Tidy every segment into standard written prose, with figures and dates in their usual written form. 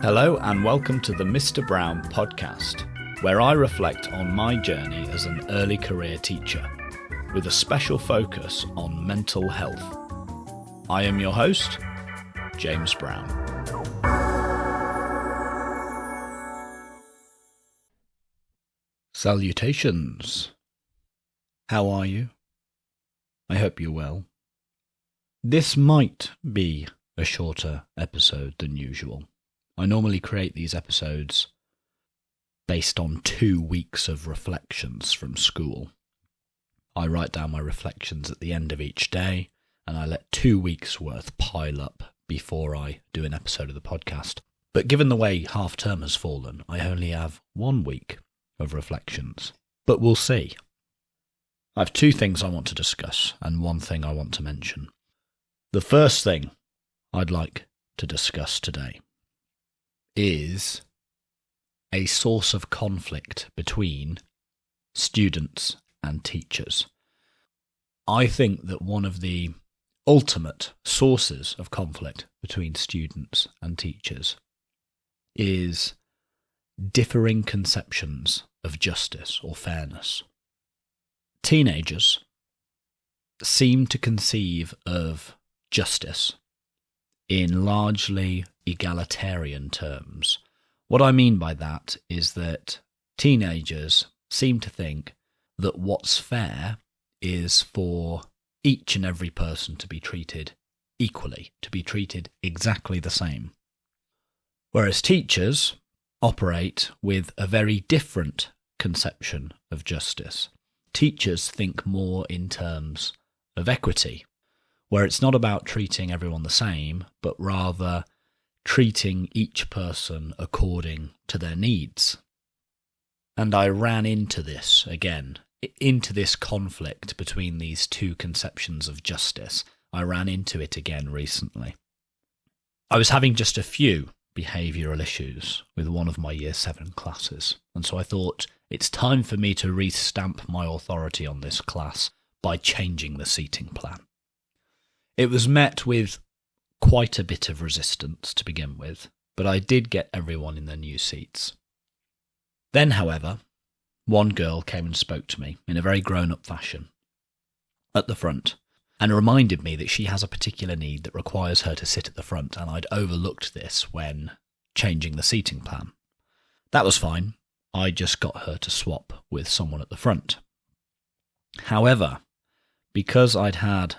Hello and welcome to the Mr. Brown podcast, where I reflect on my journey as an early career teacher, with a special focus on mental health. I am your host, James Brown. Salutations. How are you? I hope you're well. This might be a shorter episode than usual. I normally create these episodes based on 2 weeks of reflections from school. I write down my reflections at the end of each day, and I let 2 weeks' worth pile up before I do an episode of the podcast. But given the way half term has fallen, I only have 1 week of reflections. But we'll see. I have 2 things I want to discuss and 1 thing I want to mention. The first thing I'd like to discuss today is a source of conflict between students and teachers. I think that one of the ultimate sources of conflict between students and teachers is differing conceptions of justice or fairness. Teenagers seem to conceive of justice in largely egalitarian terms. What I mean by that is that teenagers seem to think that what's fair is for each and every person to be treated equally, to be treated exactly the same. Whereas teachers operate with a very different conception of justice. Teachers think more in terms of equity, where it's not about treating everyone the same, but rather treating each person according to their needs. And I ran into this again, into this conflict between these 2 conceptions of justice. I ran into it again recently. I was having just a few behavioural issues with one of my Year 7 classes, and so I thought it's time for me to restamp my authority on this class by changing the seating plan. It was met with quite a bit of resistance to begin with, but I did get everyone in their new seats. Then, however, one girl came and spoke to me in a very grown-up fashion at the front and reminded me that she has a particular need that requires her to sit at the front, and I'd overlooked this when changing the seating plan. That was fine. I just got her to swap with someone at the front. However, because I'd had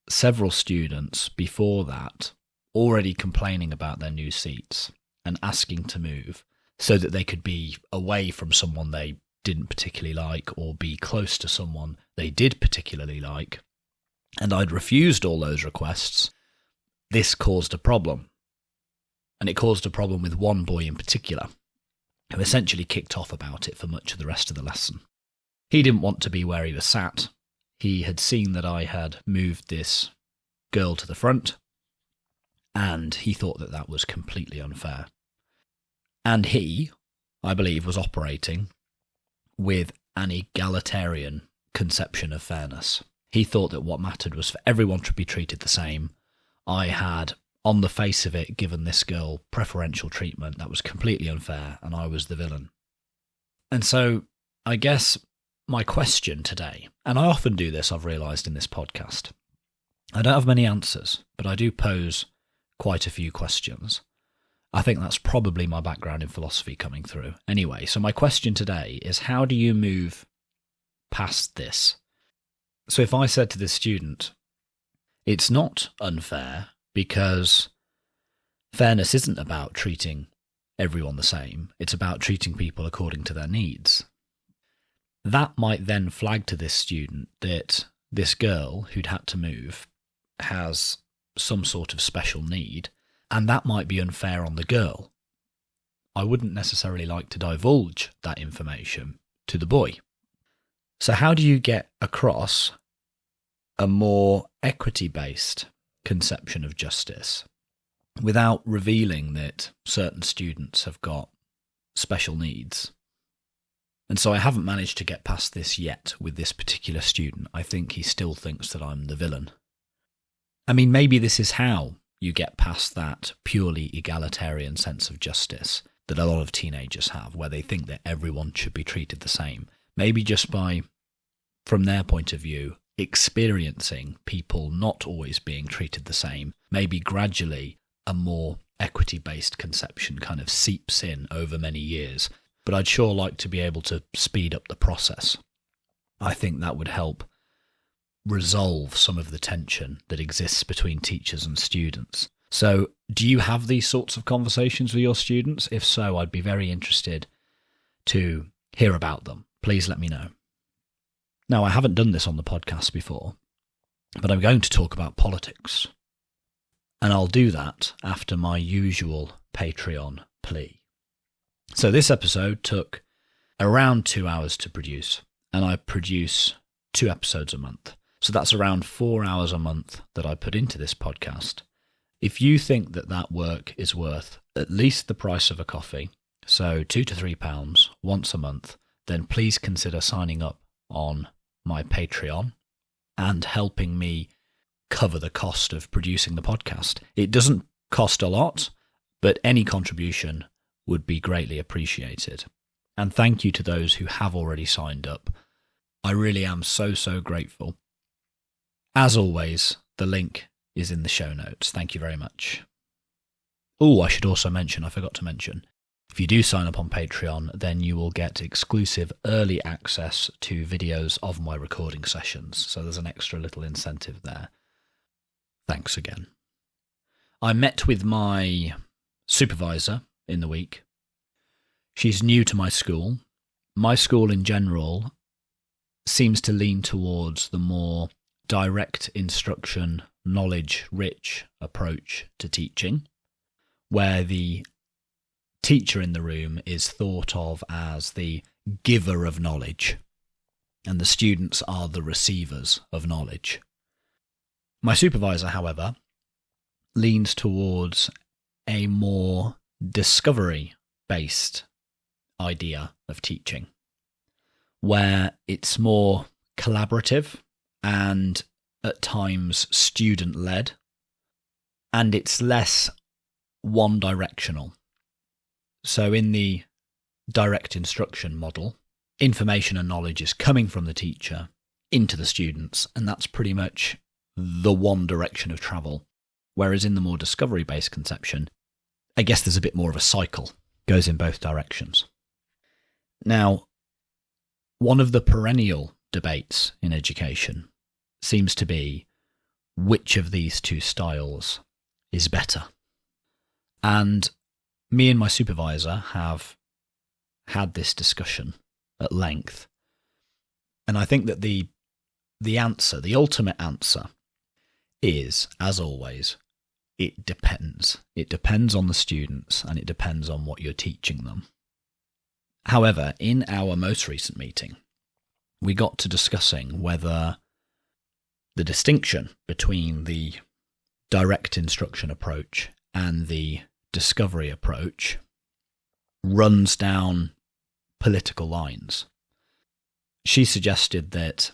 several students before that already complaining about their new seats and asking to move so that they could be away from someone they didn't particularly like or be close to someone they did particularly like, and I'd refused all those requests, this caused a problem. And it caused a problem with one boy in particular, who essentially kicked off about it for much of the rest of the lesson. He didn't want to be where he was sat. He had seen that I had moved this girl to the front, and he thought that that was completely unfair. And he, I believe, was operating with an egalitarian conception of fairness. He thought that what mattered was for everyone to be treated the same. I had, on the face of it, given this girl preferential treatment that was completely unfair, and I was the villain. And so, I guess my question today, and I often do this, I've realised in this podcast, I don't have many answers, but I do pose quite a few questions. I think that's probably my background in philosophy coming through. Anyway, so my question today is, how do you move past this? So if I said to this student, it's not unfair because fairness isn't about treating everyone the same, it's about treating people according to their needs. That might then flag to this student that this girl who'd had to move has some sort of special need, and that might be unfair on the girl. I wouldn't necessarily like to divulge that information to the boy. So how do you get across a more equity-based conception of justice without revealing that certain students have got special needs? And so I haven't managed to get past this yet with this particular student. I think he still thinks that I'm the villain. I mean, maybe this is how you get past that purely egalitarian sense of justice that a lot of teenagers have, where they think that everyone should be treated the same. Maybe just by, from their point of view, experiencing people not always being treated the same, maybe gradually a more equity-based conception kind of seeps in over many years. But I'd sure like to be able to speed up the process. I think that would help resolve some of the tension that exists between teachers and students. So, do you have these sorts of conversations with your students? If so, I'd be very interested to hear about them. Please let me know. Now, I haven't done this on the podcast before, but I'm going to talk about politics. And I'll do that after my usual Patreon plea. So this episode took around 2 hours to produce, and I produce 2 episodes a month. So that's around 4 hours a month that I put into this podcast. If you think that that work is worth at least the price of a coffee, so £2 to £3 once a month, then please consider signing up on my Patreon and helping me cover the cost of producing the podcast. It doesn't cost a lot, but any contribution would be greatly appreciated. And thank you to those who have already signed up. I really am so grateful. As always, the link is in the show notes. Thank you very much. Oh, I should also mention, I forgot to mention, if you do sign up on Patreon, then you will get exclusive early access to videos of my recording sessions. So there's an extra little incentive there. Thanks again. I met with my supervisor in the week. She's new to my school. My school in general seems to lean towards the more direct instruction, knowledge-rich approach to teaching, where the teacher in the room is thought of as the giver of knowledge, and the students are the receivers of knowledge. My supervisor, however, leans towards a more discovery-based idea of teaching, where it's more collaborative and at times student-led, and it's less one-directional. So in the direct instruction model, information and knowledge is coming from the teacher into the students, and that's pretty much the one direction of travel. Whereas in the more discovery-based conception, I guess there's a bit more of a cycle, goes in both directions. Now, one of the perennial debates in education seems to be which of these two styles is better. And me and my supervisor have had this discussion at length. And I think that the answer, the ultimate answer, is, as always, it depends. It depends on the students and it depends on what you're teaching them. However, in our most recent meeting, we got to discussing whether the distinction between the direct instruction approach and the discovery approach runs down political lines. She suggested that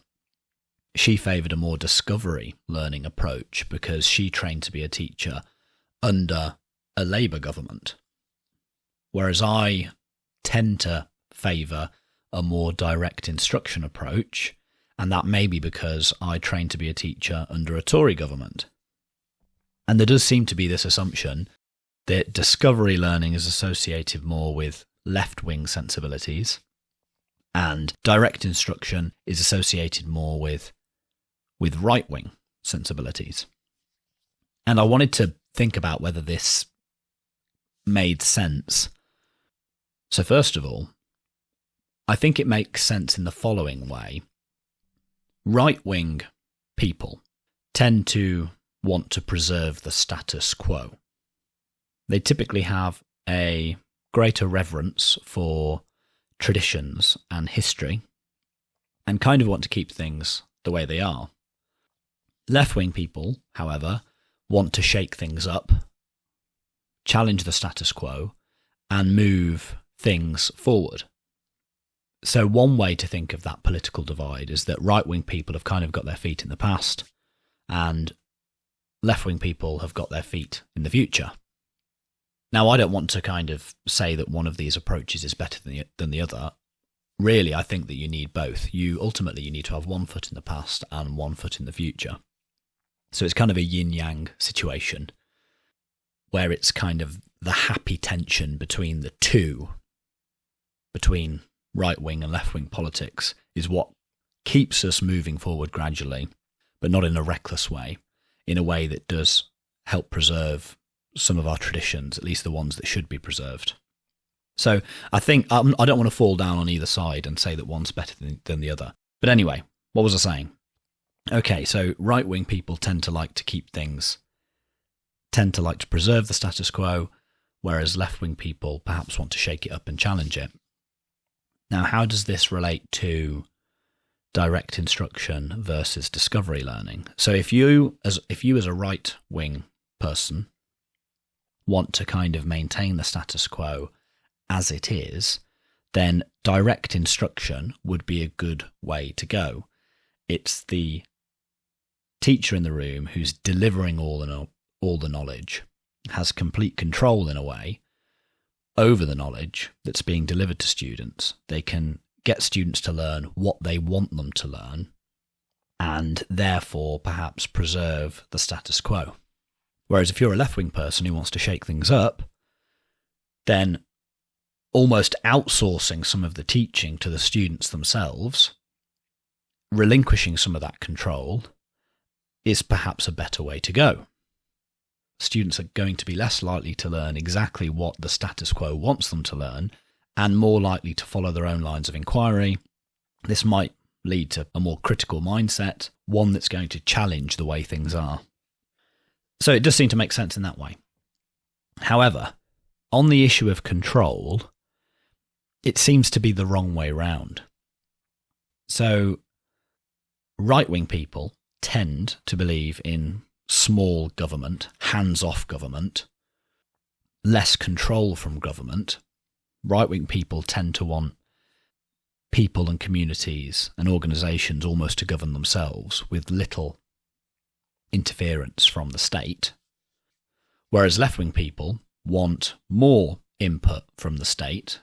she favoured a more discovery learning approach because she trained to be a teacher under a Labour government, whereas I tend to favour a more direct instruction approach, and that may be because I trained to be a teacher under a Tory government. And there does seem to be this assumption that discovery learning is associated more with left-wing sensibilities, and direct instruction is associated more with right-wing sensibilities. And I wanted to think about whether this made sense. So first of all, I think it makes sense in the following way. Right-wing people tend to want to preserve the status quo. They typically have a greater reverence for traditions and history and kind of want to keep things the way they are. Left-wing people, however, want to shake things up, challenge the status quo, and move things forward. So one way to think of that political divide is that right-wing people have kind of got their feet in the past and left-wing people have got their feet in the future. Now, I don't want to kind of say that one of these approaches is better than the other. Really, I think that you need both. Ultimately, you need to have one foot in the past and one foot in the future. So it's kind of a yin-yang situation where it's kind of the happy tension between the two, between right-wing and left-wing politics, is what keeps us moving forward gradually, but not in a reckless way, in a way that does help preserve some of our traditions, at least the ones that should be preserved. So I think I don't want to fall down on either side and say that one's better than the other. But anyway, what was I saying? Okay, so right-wing people tend to like to preserve the status quo, whereas left-wing people perhaps want to shake it up and challenge it. Now, how does this relate to direct instruction versus discovery learning? So if you as a right-wing person want to kind of maintain the status quo as it is, then direct instruction would be a good way to go. It's the teacher in the room who's delivering all the knowledge, has complete control in a way over the knowledge that's being delivered to students. They can get students to learn what they want them to learn and therefore perhaps preserve the status quo. Whereas if you're a left-wing person who wants to shake things up, then almost outsourcing some of the teaching to the students themselves, relinquishing some of that control, is perhaps a better way to go. Students are going to be less likely to learn exactly what the status quo wants them to learn and more likely to follow their own lines of inquiry. This might lead to a more critical mindset, one that's going to challenge the way things are. So it does seem to make sense in that way. However, on the issue of control, it seems to be the wrong way round. So right-wing people tend to believe in small government, hands-off government, less control from government. Right-wing people tend to want people and communities and organisations almost to govern themselves with little interference from the state, whereas left-wing people want more input from the state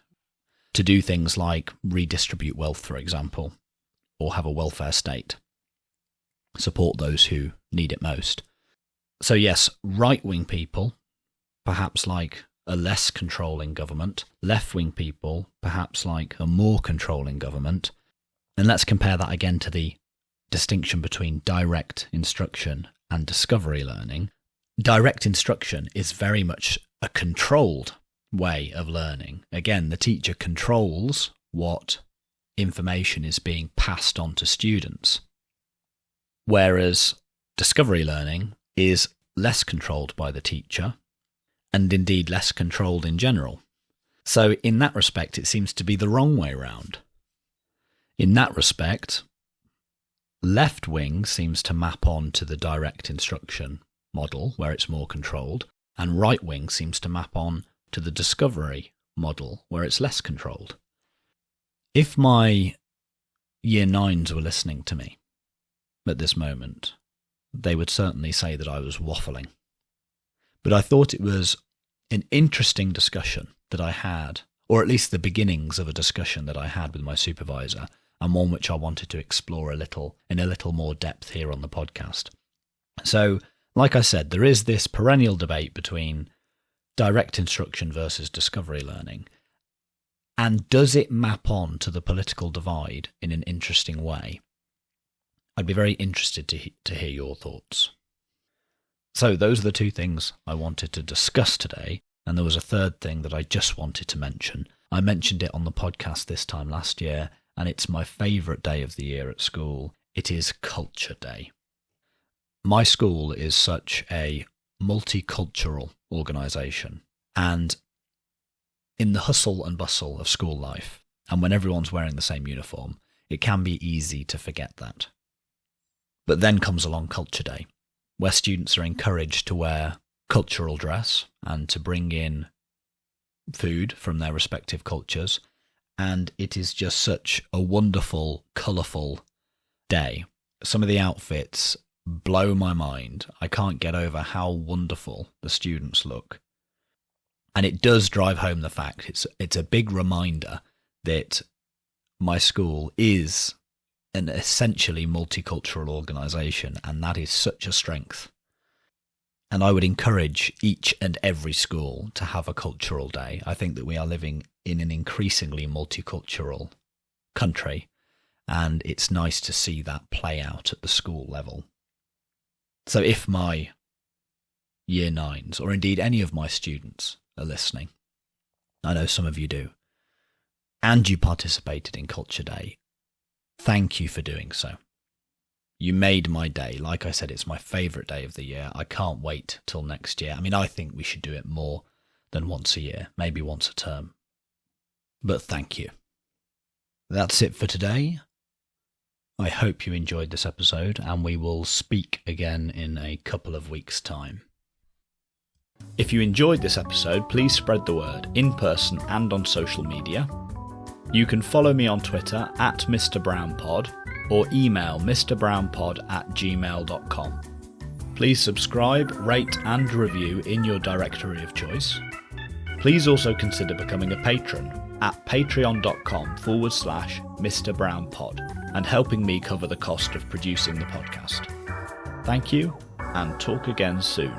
to do things like redistribute wealth, for example, or have a welfare state, support those who need it most. So yes, right-wing people perhaps like a less controlling government, left-wing people perhaps like a more controlling government. And let's compare that again to the distinction between direct instruction and discovery learning. Direct instruction is very much a controlled way of learning. Again, the teacher controls what information is being passed on to students, whereas discovery learning is less controlled by the teacher and indeed less controlled in general. So in that respect, it seems to be the wrong way round. In that respect, left wing seems to map on to the direct instruction model where it's more controlled, and right wing seems to map on to the discovery model where it's less controlled. If my year 9s were listening to me at this moment, they would certainly say that I was waffling. But I thought it was an interesting discussion that I had, or at least the beginnings of a discussion that I had with my supervisor, and one which I wanted to explore in a little more depth here on the podcast. So, like I said, there is this perennial debate between direct instruction versus discovery learning. And does it map on to the political divide in an interesting way? I'd be very interested to hear your thoughts. So those are the two things I wanted to discuss today, and there was a third thing that I just wanted to mention. I mentioned it on the podcast this time last year, and it's my favourite day of the year at school. It is Culture Day. My school is such a multicultural organisation, and in the hustle and bustle of school life, and when everyone's wearing the same uniform, it can be easy to forget that. But then comes along Culture Day, where students are encouraged to wear cultural dress and to bring in food from their respective cultures, and it is just such a wonderful, colourful day. Some of the outfits blow my mind. I can't get over how wonderful the students look. And it does drive home the fact, it's a big reminder that my school is an essentially multicultural organisation, and that is such a strength. And I would encourage each and every school to have a cultural day. I think that we are living in an increasingly multicultural country, and it's nice to see that play out at the school level. So if my year nines, or indeed any of my students, are listening, I know some of you do, and you participated in Culture Day, thank you for doing so. You made my day. Like I said, it's my favourite day of the year. I can't wait till next year. I mean, I think we should do it more than once a year, maybe once a term. But thank you. That's it for today. I hope you enjoyed this episode, and we will speak again in a couple of weeks' time. If you enjoyed this episode, please spread the word in person and on social media. You can follow me on Twitter at Mr. BrownPod, or email mrbrownpod@gmail.com. Please subscribe, rate and review in your directory of choice. Please also consider becoming a patron at patreon.com/Mr. BrownPod and helping me cover the cost of producing the podcast. Thank you, and talk again soon.